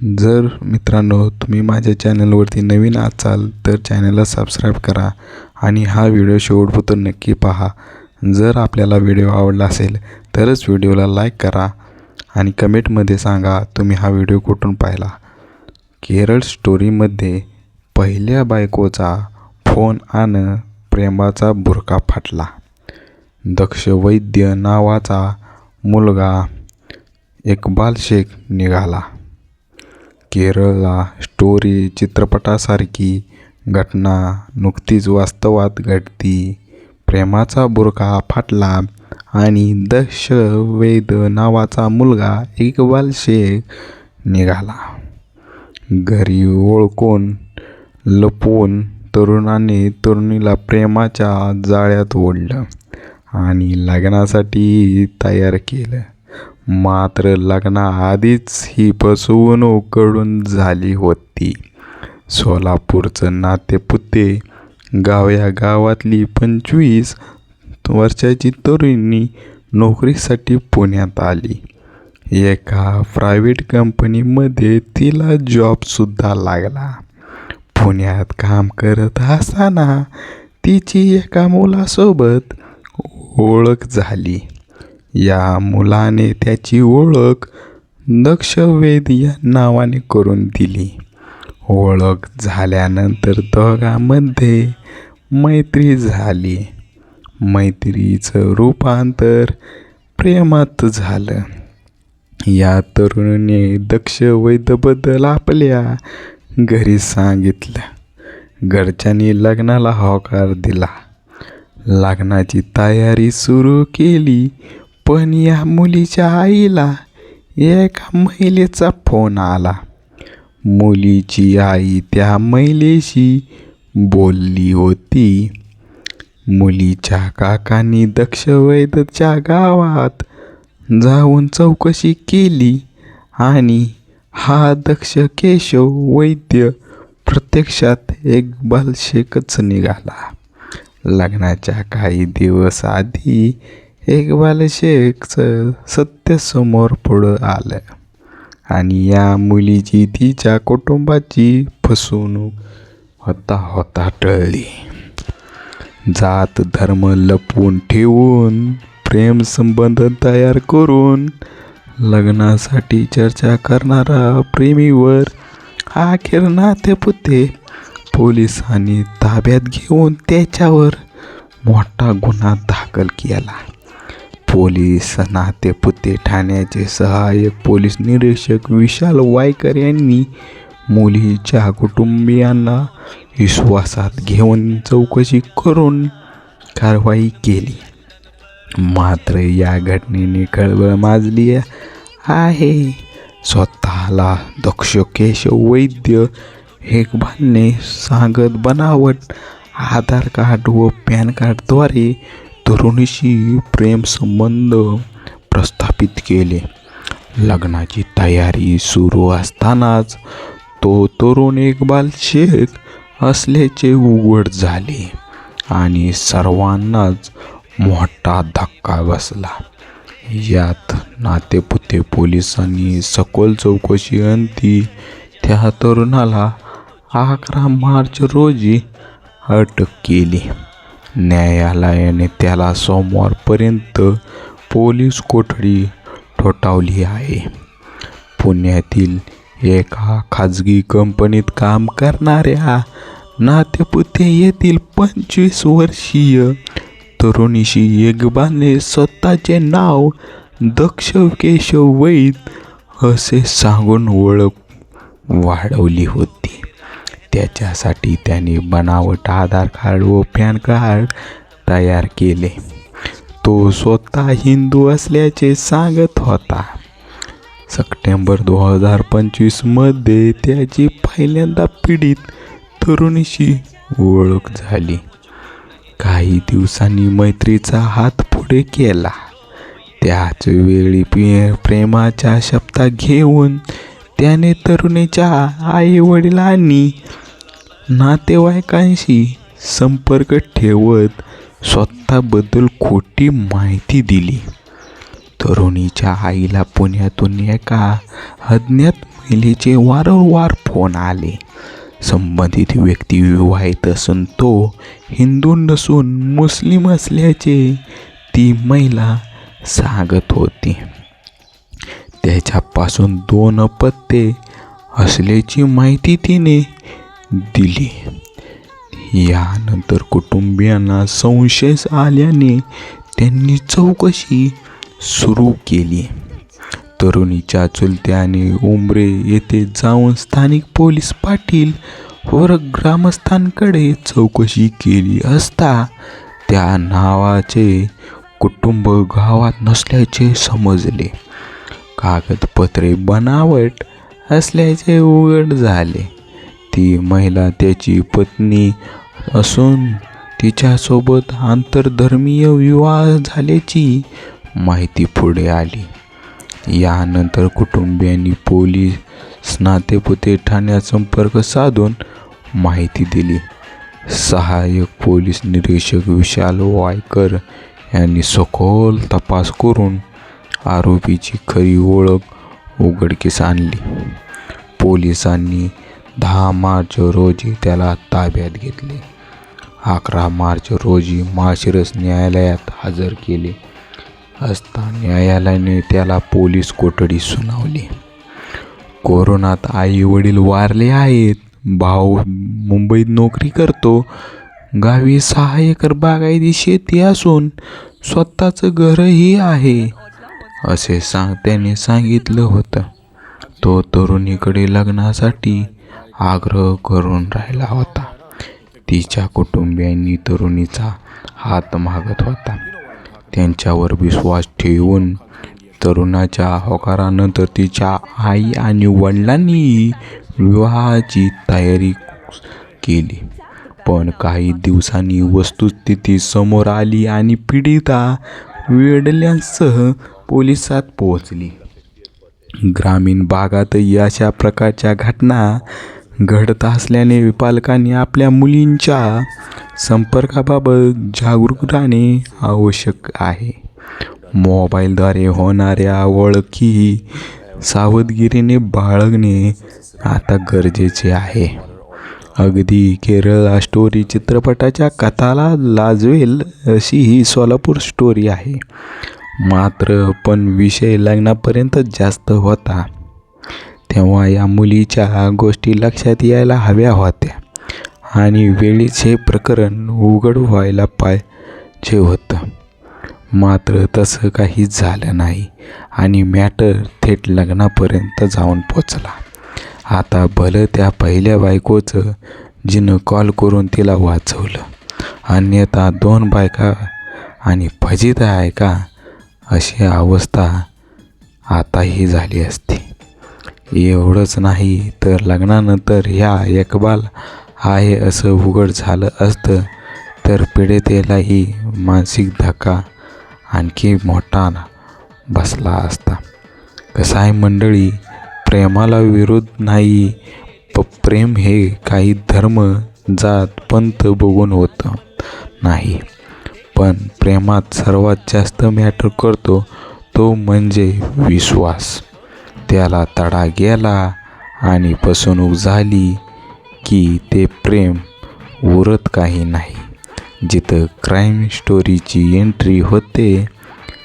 जर मित्रांनो तुम्ही माझ्या चॅनलवरती नवीन असाल तर चॅनलला सबस्क्राईब करा आणि हा व्हिडिओ शेवटपर्यंत नक्की पहा. जर आपल्याला व्हिडिओ आवडला असेल तरच व्हिडिओला लाईक करा आणि कमेंटमध्ये सांगा तुम्ही हा व्हिडिओ कुठून पाहिला. केरळ स्टोरीमध्ये पहिल्या बायकोचा फोन आणि प्रेमाचा बुरखा फाटला. दक्ष वैद्य नावाचा मुलगा इक्बाल शेख निघाला. केरळला स्टोरी चित्रपटासारखी घटना नुकतीच वास्तवात घडती. प्रेमाचा बुरखा फाटला आणि दक्ष वैद्य नावाचा मुलगा इक्बाल शेख निघाला. घरी ओळखून लपवून तरुणाने तरुणीला प्रेमाच्या जाळ्यात ओढलं आणि लग्नासाठी तयार केलं. मात्र लग्नाआधीच ही फसवणूक कळून झाली होती. सोलापूरचं नातेपुते या गावातली 25 वर्षाची तरुणी नोकरीसाठी पुण्यात आली. एका प्रायव्हेट कंपनीमध्ये तिला जॉबसुद्धा लागला. पुण्यात काम करत असताना तिची एका मुलासोबत ओळख झाली. या मुलाने त्याची ओळख दक्ष वैद्य या नावाने करून दिली. ओळख झाल्यानंतर दोघांमध्ये मैत्री झाली. मैत्रीचं रूपांतर प्रेमात झालं. या तरुणीने दक्ष वैद्यबद्दल आपल्या घरी सांगितलं. घरच्यांनी लग्नाला होकार दिला. लग्नाची तयारी सुरू केली. पण या मुलीच्या आईला एका महिलेचा फोन आला. मुलीची आई त्या महिलेशी बोलली होती. मुलीच्या काकांनी दक्ष वैद्यच्या गावात जाऊन चौकशी केली आणि हा दक्ष केशव वैद्य प्रत्यक्षात इक्बाल शेखच निघाला. लग्नाच्या काही दिवस आधी इक्बाल शेखचं सत्य समोर पुढं आलं आणि या मुलीची तिच्या कुटुंबाची फसवणूक होता टळली. जात धर्म लपवून ठेवून प्रेमसंबंध तयार करून लग्नासाठी चर्चा करणारा प्रेमीवर अखेर नातेपुते पोलिसांनी ताब्यात घेऊन त्याच्यावर मोठा गुन्हा दाखल केला. पोलीस नातेपुते ठाण्याचे सहाय्यक पोलीस निरीक्षक विशाल वायकर यांनी मुलीच्या कुटुंबियांना विश्वासात घेऊन चौकशी करून कारवाई केली. मात्र या घटनेने खळबळ माजली आहे. स्वतःला दक्ष केशव वैद्य इक्बालने सांगत बनावट आधार कार्ड व पॅन कार्डद्वारे तरुणीशी प्रेमसंबंध प्रस्थापित केले. लग्नाची तयारी सुरू असतानाच तो तरुण इक्बाल शेख असल्याचे उघड झाले आणि सर्वांनाच मोठा धक्का बसला. यात नातेपुते पोलिसांनी सखोल चौकशी अंती त्या तरुणाला 11 मार्च रोजी अटक केली. न्यायालयाने त्याला सोमवारपर्यंत पोलीस कोठडी ठोठावली आहे. पुण्यातील एका खाजगी कंपनीत काम करणाऱ्या नातेपुते येथील 25 वर्षीय तरुणीशी इक्बालने स्वतःचे नाव दक्ष केशव वैद्य असे सांगून ओळख वाढवली होती. त्याच्यासाठी त्याने बनावट आधार कार्ड व पॅन कार्ड तयार केले. तो स्वतः हिंदू असल्याचे सांगत होता. सप्टेंबर 2025 मध्ये त्याची पहिल्यांदा पीडित तरुणीशी ओळख झाली. काही दिवसांनी मैत्रीचा हात पुढे केला. त्याच वेळी प्रेमाच्या शपथा घेऊन त्याने तरुणीच्या आई वडिलांनी नातेवाईकांशी संपर्क ठेवत स्वतःबद्दल खोटी माहिती दिली. तरुणीच्या आईला पुण्यातून एका अज्ञात महिलेचे वारंवार फोन आले. संबंधित व्यक्ती विवाहित असून तो हिंदू नसून मुस्लिम असल्याचे ती महिला सांगत होती. त्याच्यापासून 2 अपत्ये असल्याची माहिती तिने दिली. यानंतर कुटुंबियांना संशय आल्याने त्यांनी चौकशी सुरू केली. तरुणीच्या चुलत्याने उमरे येथे जाऊन स्थानिक पोलीस पाटील व ग्रामस्थांकडे चौकशी केली असता त्या नावाचे कुटुंब गावात नसल्याचे समजले. कागदपत्रे बनावट असल्याचे उघड झाले. ती महिला त्याची पत्नी असून तिच्यासोबत आंतरधर्मीय विवाह झाल्याची माहिती पुढे आली. यानंतर कुटुंबियांनी पोलीस नातेपुते ठाण्यात संपर्क साधून माहिती दिली. सहाय्यक पोलीस निरीक्षक विशाल वायकर यांनी सखोल तपास करून आरोपीची खरी ओळख उघडकीस आणली. पोलिसांनी 10 मार्च रोजी त्याला ताब्यात घेतले. 11 मार्च रोजी माळशिरस न्यायालयात हजर केले असता न्यायालयाने त्याला पोलीस कोठडी सुनावली. कोरोनात आई वडील वारले आहेत. भाऊ मुंबईत नोकरी करतो. गावी 6 एकर बागायती शेती असून स्वतःचं घरही आहे असे त्याने सांगितलं होतं. तो तरुणीकडे लग्नासाठी आग्रह करून राहिला होता. तिच्या कुटुंबियांनी तरुणीचा हात मागत होता. त्यांच्यावर विश्वास ठेवून तरुणाच्या होकारानंतर तिच्या आई आणि वडिलांनी विवाहाची तयारी केली. पण काही दिवसांनी वस्तुस्थिती समोर आली आणि पीडिता वडिलांसह पोलिसात पोहोचली. ग्रामीण भागातही अशा प्रकारच्या घटना घडत असल्याने पालकांनी आपल्या मुलींच्या संपर्काबाबत जागरूक राहणे आवश्यक आहे. मोबाईलद्वारे होणाऱ्या ओळखी सावधगिरीने बाळगणे आता गरजेचे आहे. अगदी केरळ स्टोरी चित्रपटाच्या कथाला लाजवेल अशी ही सोलापूर स्टोरी आहे. मात्र पण विषय लग्नापर्यंत जास्त होता तेव्हा या मुलीच्या गोष्टी लक्षात यायला हव्या होत्या आणि वेळीच हे प्रकरण उघड व्हायला पाहिजे होतं. मात्र तसं काहीच झालं नाही आणि मॅटर थेट लग्नापर्यंत जाऊन पोचला. आता भलं त्या पहिल्या बायकोचं जिनं कॉल करून तिला वाचवलं, अन्यथा 2 बायका आणि फजित आहे का अशी अवस्था आताही झाली असती. एवढंच नाही तर लग्नानंतर ह्या इक्बाल आहे असं उघड झालं असतं तर पीडितेलाही मानसिक धक्का आणखी मोठा बसला असता. कसं आहे मंडळी, प्रेमाला विरोध नाही. प्रेम हे काही धर्म जात पंथ बघून होतं नाही. पण प्रेमात सर्वात जास्त मॅटर करतो तो म्हणजे विश्वास. त्याला तडा गेला आणि फसवणूक झाली की ते प्रेम उरत काही नाही. जिथं क्राईम स्टोरीची एंट्री होते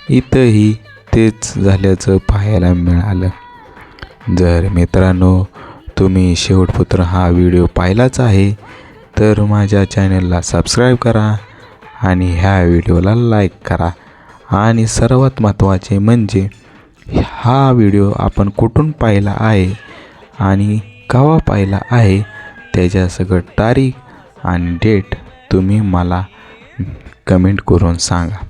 इथंही तेच झाल्याचं पाहायला मिळालं. जर मित्रांनो तुम्ही शेवटपुत्र हा व्हिडिओ पाहिलाच आहे तर माझ्या चॅनलला सबस्क्राईब करा आणि ह्या व्हिडिओला लाईक करा. आणि सर्वात महत्त्वाचे म्हणजे हा व्हिडिओ आपण कुठून पाहिला आहे आणि केव्हा पाहिला आहे त्याच्या सगळं तारीख आणि डेट तुम्ही मला कमेंट करून सांगा.